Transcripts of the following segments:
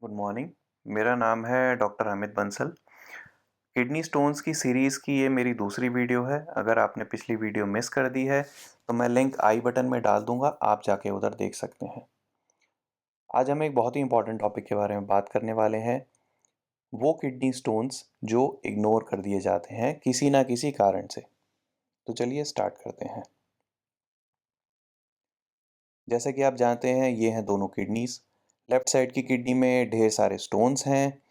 Good morning. मेरा नाम है doctor Amit Bansal. Kidney stones की सीरीज़ की ये मेरी दूसरी वीडियो है। अगर आपने पिछली वीडियो मिस कर दी है तो मैं लिंक आई बटन में डाल दूंगा, आप जाके उधर देख सकते हैं। आज हम एक बहुत ही इंपॉर्टेंट टॉपिक के बारे में बात करने वाले हैं। वो किडनी स्टोन्स जो इग्नोर कर दिए जाते हैं किसी ना किसी कारण से। तो चलिए स्टार्ट करते हैं। जैसा कि आप जानते हैं, ये हैं दोनों किडनीज। लेफ्ट साइड की किडनी में ढेर सारे स्टोन्स हैं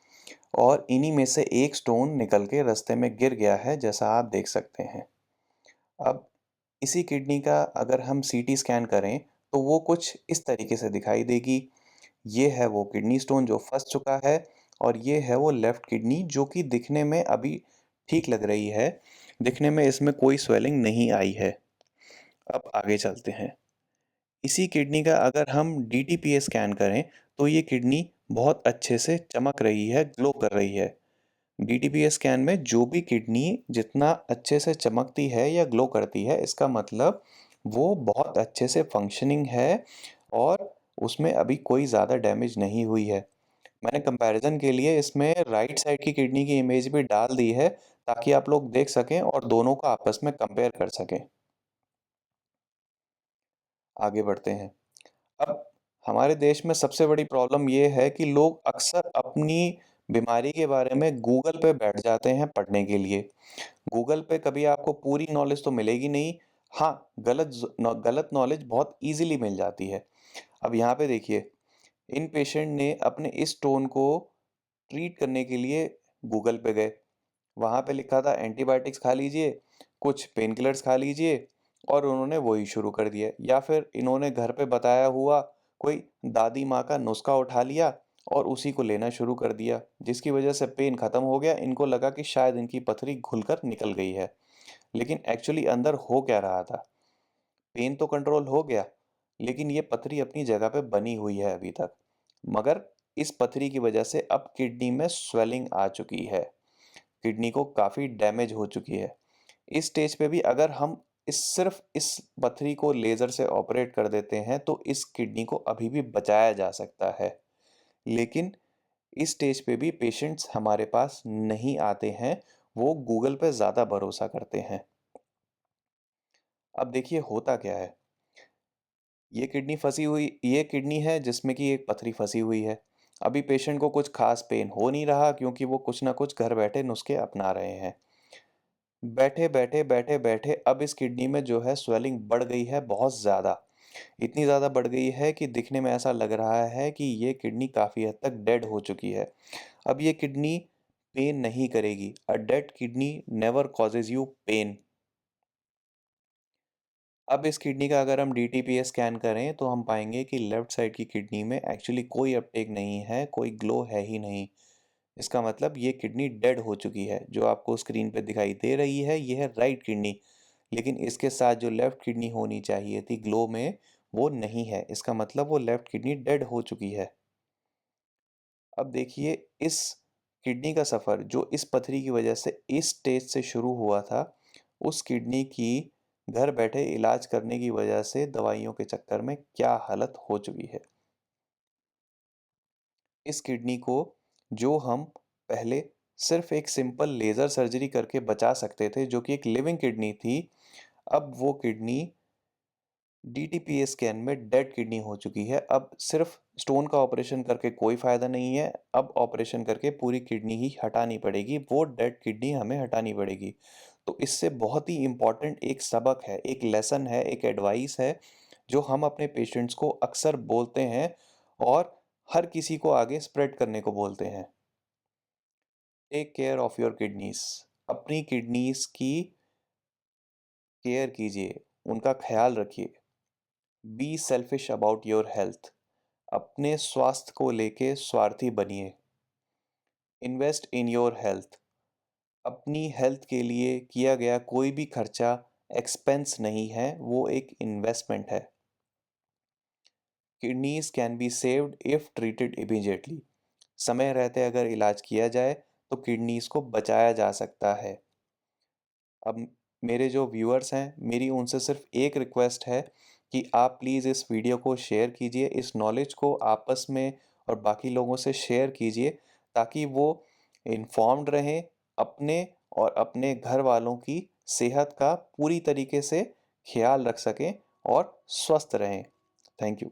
और इन्हीं में से एक स्टोन निकल के रास्ते में गिर गया है, जैसा आप देख सकते हैं। अब इसी किडनी का अगर हम सीटी स्कैन करें तो वो कुछ इस तरीके से दिखाई देगी। ये है वो किडनी स्टोन जो फंस चुका है और ये है वो लेफ्ट किडनी जो कि दिखने में अभी ठीक लग रही है। दिखने में इसमें कोई स्वेलिंग नहीं आई है। अब आगे चलते हैं। इसी किडनी का अगर हम डीटीपीए स्कैन करें तो ये किडनी बहुत अच्छे से चमक रही है, ग्लो कर रही है। डीटीपीए स्कैन में जो भी किडनी जितना अच्छे से चमकती है या ग्लो करती है, इसका मतलब वो बहुत अच्छे से फंक्शनिंग है और उसमें अभी कोई ज़्यादा डैमेज नहीं हुई है। मैंने कंपैरिजन के लिए इसमें राइट साइड की किडनी की इमेज भी डाल दी है ताकि आप लोग देख सकें और दोनों को आपस में कंपेयर कर सकें। आगे बढ़ते हैं। अब हमारे देश में सबसे बड़ी प्रॉब्लम ये है कि लोग अक्सर अपनी बीमारी के बारे में गूगल पे बैठ जाते हैं पढ़ने के लिए। गूगल पे कभी आपको पूरी नॉलेज तो मिलेगी नहीं। हाँ, गलत नॉलेज बहुत इजीली मिल जाती है। अब यहाँ पे देखिए, इन पेशेंट ने अपने इस टोन को ट्रीट करने के लिए गूगल पे गए। वहाँ पे लिखा था एंटीबायोटिक्स खा लीजिए, कुछ पेन किलर्स खा लीजिए, और उन्होंने वही शुरू कर दिया। या फिर इन्होंने घर पे बताया हुआ कोई दादी माँ का नुस्खा उठा लिया और उसी को लेना शुरू कर दिया, जिसकी वजह से पेन खत्म हो गया। इनको लगा कि शायद इनकी पथरी घुलकर निकल गई है, लेकिन एक्चुअली अंदर हो क्या रहा था। पेन तो कंट्रोल हो गया, लेकिन ये पथरी अपनी जगह पे बनी हुई है अभी तक। मगर इस पथरी की वजह से अब किडनी में स्वेलिंग आ चुकी है, किडनी को काफ़ी डैमेज हो चुकी है। इस स्टेज पे भी अगर हम सिर्फ इस पथरी को लेज़र से ऑपरेट कर देते हैं तो इस किडनी को अभी भी बचाया जा सकता है। लेकिन इस स्टेज पे भी पेशेंट्स हमारे पास नहीं आते हैं, वो गूगल पे ज़्यादा भरोसा करते हैं। अब देखिए होता क्या है। ये किडनी है जिसमें कि एक पथरी फंसी हुई है। अभी पेशेंट को कुछ खास पेन हो नहीं रहा क्योंकि वो कुछ ना कुछ घर बैठे नुस्खे अपना रहे हैं। बैठे बैठे अब इस किडनी में जो है स्वेलिंग बढ़ गई है बहुत ज़्यादा। इतनी ज़्यादा बढ़ गई है कि दिखने में ऐसा लग रहा है कि ये किडनी काफ़ी हद तक डेड हो चुकी है। अब ये किडनी पेन नहीं करेगी। A dead kidney never causes you pain. अब इस किडनी का अगर हम डीटीपीए स्कैन करें तो हम पाएंगे कि लेफ्ट साइड की किडनी में एक्चुअली कोई अपटेक नहीं है, कोई ग्लो है ही नहीं। इसका मतलब ये किडनी डेड हो चुकी है। जो आपको स्क्रीन पे दिखाई दे रही है ये है राइट किडनी, लेकिन इसके साथ जो लेफ्ट किडनी होनी चाहिए थी ग्लो में, वो नहीं है। इसका मतलब वो लेफ्ट किडनी डेड हो चुकी है। अब देखिए, इस किडनी का सफ़र जो इस पथरी की वजह से इस स्टेज से शुरू हुआ था, उस किडनी की घर बैठे इलाज करने की वजह से दवाइयों के चक्कर में क्या हालत हो चुकी है। इस किडनी को जो हम पहले सिर्फ एक सिंपल लेज़र सर्जरी करके बचा सकते थे, जो कि एक लिविंग किडनी थी, अब वो किडनी डीटीपीए स्कैन में डेड किडनी हो चुकी है। अब सिर्फ स्टोन का ऑपरेशन करके कोई फ़ायदा नहीं है, अब ऑपरेशन करके पूरी किडनी ही हटानी पड़ेगी, वो डेड किडनी हमें हटानी पड़ेगी। तो इससे बहुत ही इम्पोर्टेंट एक सबक है, एक लेसन है, एक एडवाइस है, जो हम अपने पेशेंट्स को अक्सर बोलते हैं और हर किसी को आगे स्प्रेड करने को बोलते हैं। Take care of your kidneys. अपनी किडनीज़ की केयर कीजिए, उनका ख़्याल रखिए। Be selfish about your health. अपने स्वास्थ्य को लेके स्वार्थी बनिए। Invest in your health. अपनी हेल्थ के लिए किया गया कोई भी खर्चा एक्सपेंस नहीं है, वो एक इन्वेस्टमेंट है। Kidneys can be saved if treated immediately. समय रहते अगर इलाज किया जाए तो किडनीज को बचाया जा सकता है। अब मेरे जो व्यूअर्स हैं, मेरी उनसे सिर्फ एक रिक्वेस्ट है कि आप प्लीज़ इस वीडियो को शेयर कीजिए, इस नॉलेज को आपस में और बाकी लोगों से शेयर कीजिए ताकि वो इन्फॉर्म्ड रहें अपने और अपने घर वालों की सेहत का पूरी तरीके से ख्याल रख सकें और स्वस्थ रहें। Thank you.